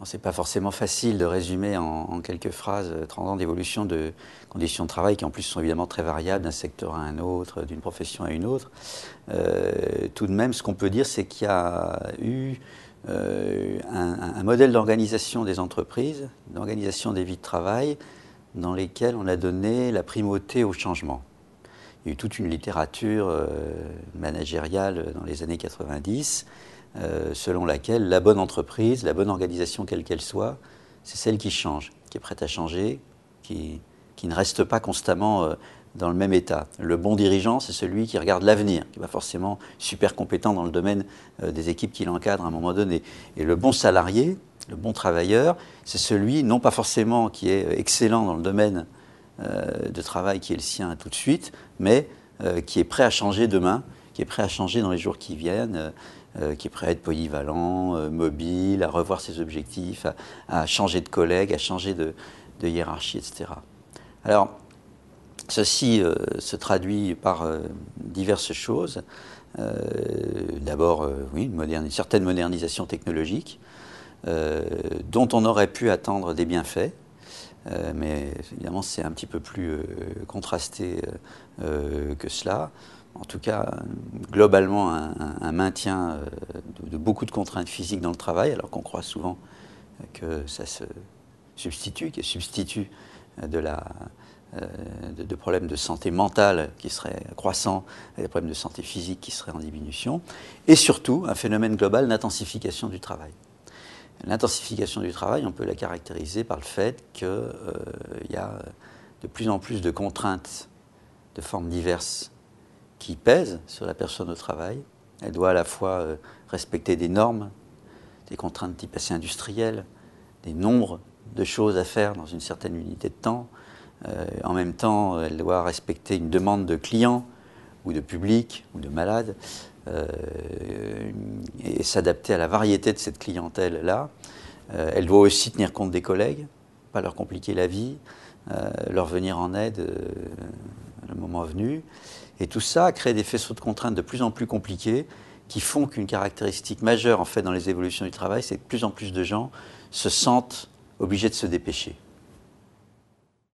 Ce n'est pas forcément facile de résumer en quelques phrases 30 ans d'évolution de conditions de travail qui en plus sont évidemment très variables d'un secteur à un autre, d'une profession à une autre. Tout de même, ce qu'on peut dire, c'est qu'il y a eu un modèle d'organisation des entreprises, d'organisation des vies de travail, dans lesquelles on a donné la primauté au changement. Il y a eu toute une littérature managériale dans les années 90, selon laquelle la bonne entreprise, la bonne organisation quelle qu'elle soit, c'est celle qui change, qui est prête à changer, qui ne reste pas constamment dans le même état. Le bon dirigeant, c'est celui qui regarde l'avenir, qui n'est pas forcément super compétent dans le domaine des équipes qui l'encadrent à un moment donné. Et le bon salarié, le bon travailleur, c'est celui, non pas forcément qui est excellent dans le domaine de travail qui est le sien tout de suite, mais qui est prêt à changer demain, qui est prêt à changer dans les jours qui viennent, qui est prêt à être polyvalent, mobile, à revoir ses objectifs, à changer de collègue, à changer de hiérarchie, etc. Alors, ceci se traduit par diverses choses. D'abord, oui, une certaine modernisation technologique, dont on aurait pu attendre des bienfaits. Mais évidemment, c'est un petit peu plus contrasté que cela. En tout cas, globalement, un maintien de beaucoup de contraintes physiques dans le travail, alors qu'on croit souvent que ça se substitue, qu'il substitue de problèmes de santé mentale qui seraient croissants et des problèmes de santé physique qui seraient en diminution. Et surtout, un phénomène global d'intensification du travail. L'intensification du travail, on peut la caractériser par le fait qu'il y a de plus en plus de contraintes de formes diverses qui pèsent sur la personne au travail. Elle doit à la fois respecter des normes, des contraintes type assez industrielles, des nombres de choses à faire dans une certaine unité de temps. En même temps, elle doit respecter une demande de clients ou de public ou de malades. Et s'adapter à la variété de cette clientèle-là. Elle doit aussi tenir compte des collègues, pas leur compliquer la vie, leur venir en aide le moment venu. Et tout ça crée des faisceaux de contraintes de plus en plus compliqués qui font qu'une caractéristique majeure en fait dans les évolutions du travail, c'est que de plus en plus de gens se sentent obligés de se dépêcher.